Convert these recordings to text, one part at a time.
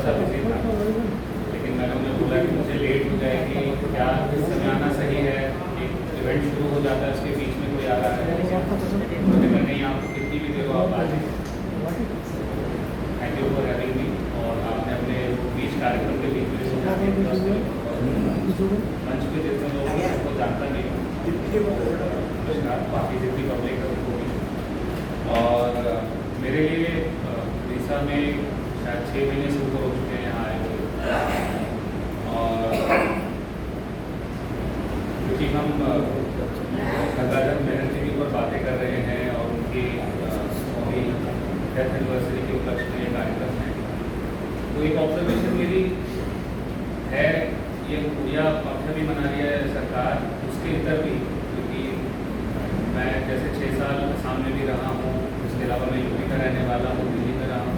सा बिजी था, लेकिन मैंने उन्हें बोला कि मुझे लेट हो जाएगी, क्या इस समय आना सही है, एक इवेंट शुरू हो जाता है उसके बीच में कोई आ रहा है, उन्होंने कहा नहीं आप कितनी भी देर हो आप आ जाइए। Thank you for having me. और आपने अपने बीच कार्यक्रम के बीच में मंच पे जितने लोग को जानता नहीं नमस्कार, बाकी जितनी पब्लिक है उनको भी। और मेरे लिए उड़ीसा में शायद 6 महीने से ऊपर हो चुके हैं यहाँ आए हुए। और क्योंकि हम गंगाधर मेनन जी के ऊपर बातें कर रहे हैं और उनकी डेथ एनिवर्सरी के उपलक्ष्य में ये कार्यक्रम है, तो एक ऑब्जर्वेशन मेरी है, ये पूजा पक्ष भी मना रही है सरकार, उसके इधर भी, क्योंकि मैं जैसे 6 साल असम में भी रहा हूँ, उसके अलावा मैं यूपी का रहने वाला हूँ, दिल्ली में रहा हूँ,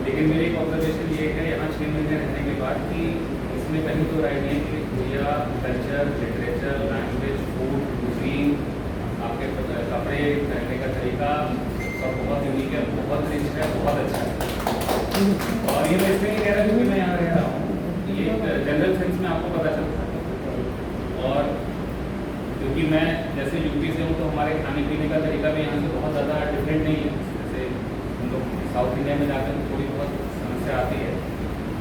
लेकिन मेरी एक ऑब्जर्वेशन ये है यहाँ 6 महीने रहने के बाद कि इसमें कहीं तो राय नहीं है कि पूजा culture, literature, language, food, cuisine, आपके कपड़े पहनने का तरीका सब बहुत यूनिक है, बहुत रिच है, बहुत अच्छा है। और ये मैं इसलिए नहीं कह रहा क्योंकि मैं यहाँ रह रहा हूँ, ये जनरल सेंस में आपको पता चलता है। और क्योंकि मैं जैसे यूपी से हूँ तो हमारे खाने पीने का तरीका भी यहाँ से बहुत ज़्यादा डिफरेंट नहीं है, जैसे हम लोग साउथ इंडिया में जाकर तो थोड़ी बहुत समस्या आती है,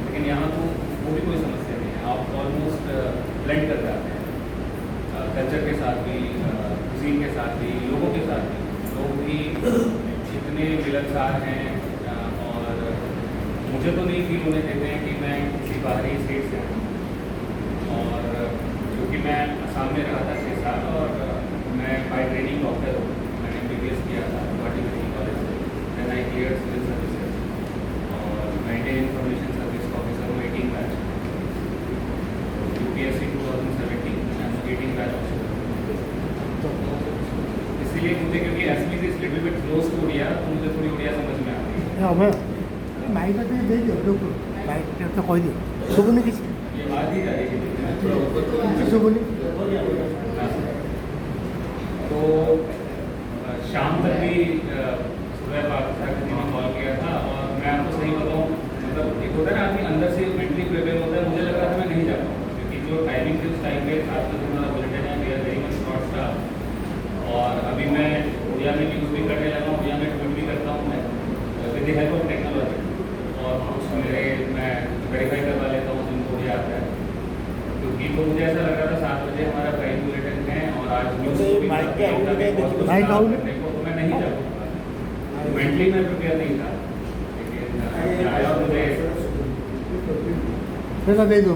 लेकिन यहाँ तो वो भी कोई समस्या नहीं है, आप ऑलमोस्ट ब्लेंड कर जाते हैं कल्चर के साथ भी, कुजीन के साथ भी, लोगों के साथ भी। लोग भी इतने मिलनसार हैं और मुझे तो नहीं फील होने देते हैं कि मैं किसी बाहरी स्टेट से हूँ। और क्योंकि मैं असम में रहा था 6 साल और मैं बाय ट्रेनिंग डॉक्टर हूँ, मैंने MBBS किया था गुवाहाटी मेडिकल कॉलेज से, then I clear civil services और मैं इंडियन इंफॉर्मेशन सर्विस ऑफिसर हूँ 18 बैच, UPSC 2017 18 बैच ऑफिसर। इसलिए मुझे क्योंकि SP is little bit close to Odia, तो मुझे थोड़ी उड़िया समझ में आती है। माइक दे दियो लोग माइक तो कोई नहीं सुबह किसी ये बात ही जा रही है सुबह तो शाम तक भी सुबह बात ने कॉल किया था और मैं आपको सही बताऊँ, मतलब एक होता है ना आदमी अंदर से मेंटली प्रिपेयर होता है, मुझे लग रहा था मैं नहीं जा पाऊँगा क्योंकि जो टाइमिंग थी उस टाइम पे 7 बजे हमारा बुलेटिन है, we are very much short staff. और अभी मैं उड़िया में न्यूज़ भी करने लगा हूँ, उड़िया में ट्वीट भी करता हूँ मैं with the help of technology, और कुछ मेरे मैं वेरीफाई करवा लेता हूँ जिनको भी आता है, क्योंकि तो मुझे ऐसा लग रहा था 7 बजे हमारा प्राइम बुलेटिन है और आज न्यूज़ को भी करने को तो मैं नहीं जा पाऊँगा, मेंटली मैं प्रिपेयर नहीं था, लेकिन आया मुझे दे दो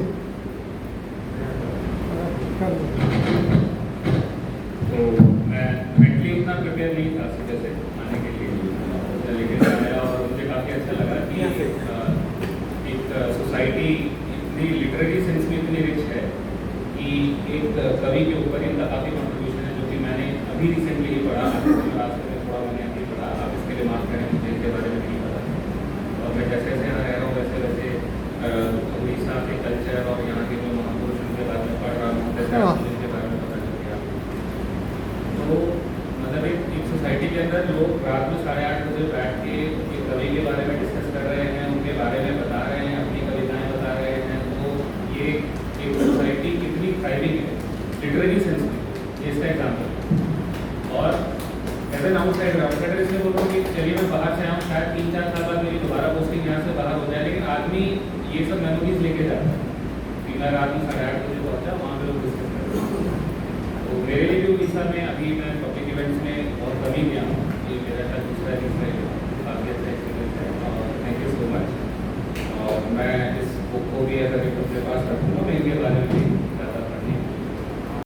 तो मैं मेंटली उतना प्रिपेयर नहीं था सुबह से आने के लिए, लेकिन आया और मुझे काफ़ी अच्छा लगा कि एक सोसाइटी इतनी लिटरेरी सेंस में इतनी रिच है कि एक कवि के ऊपर इनका काफ़ी कॉन्ट्रीब्यूशन है, जो कि मैंने अभी रिसेंटली ही पढ़ा, रास्ते में थोड़ा मैंने अभी पढ़ा, आप इसके लिए माफ़ करें मुझे इसके बारे में नहीं पता। और मैं जैसे जैसे यहाँ रह रहा हूँ वैसे वैसे उड़ीसा के कल्चर और यहाँ के जो महापुरुष उनके बारे में पढ़ रहा हूँ, जैसे उनके बारे में पता चल गया। तो मतलब एक सोसाइटी के अंदर लोग रात में 8:30 बजे बैठ के एक कवि के बारे में डिस्कस कर रहे हैं, उनके बारे में बता रहे हैं, अपनी कविताएं बता रहे हैं, तो ये एक सोसाइटी कितनी थ्राइविंग है लिटरेरी सेंस में, ये इसका एग्जाम्पल। और एज एन आउटसाइडर इसलिए बोल रहा हूँ कि चलिए मैं बाहर से आऊँ, शायद 3-4 साल बाद मेरी दोबारा पोस्टिंग यहाँ से बाहर हो जाए, लेकिन आदमी ये सब मेमोरीज लेके जाता है कि मैं रात में 8:30 बजे पहुँचा, वहाँ पे लोग डिस्कस कर रहे हैं। तो मेरे लिए भी उड़ीसा में अभी मैं पब्लिक इवेंट्स में बहुत कमी गया हूँ, ये मेरा शायद दूसरा तीसरा काफ़ी अच्छा एक्सपीरियंस है और थैंक यू सो मच। और मैं इस बुक को भी अगर अपने पास रखूँगा मैं इनके बारे में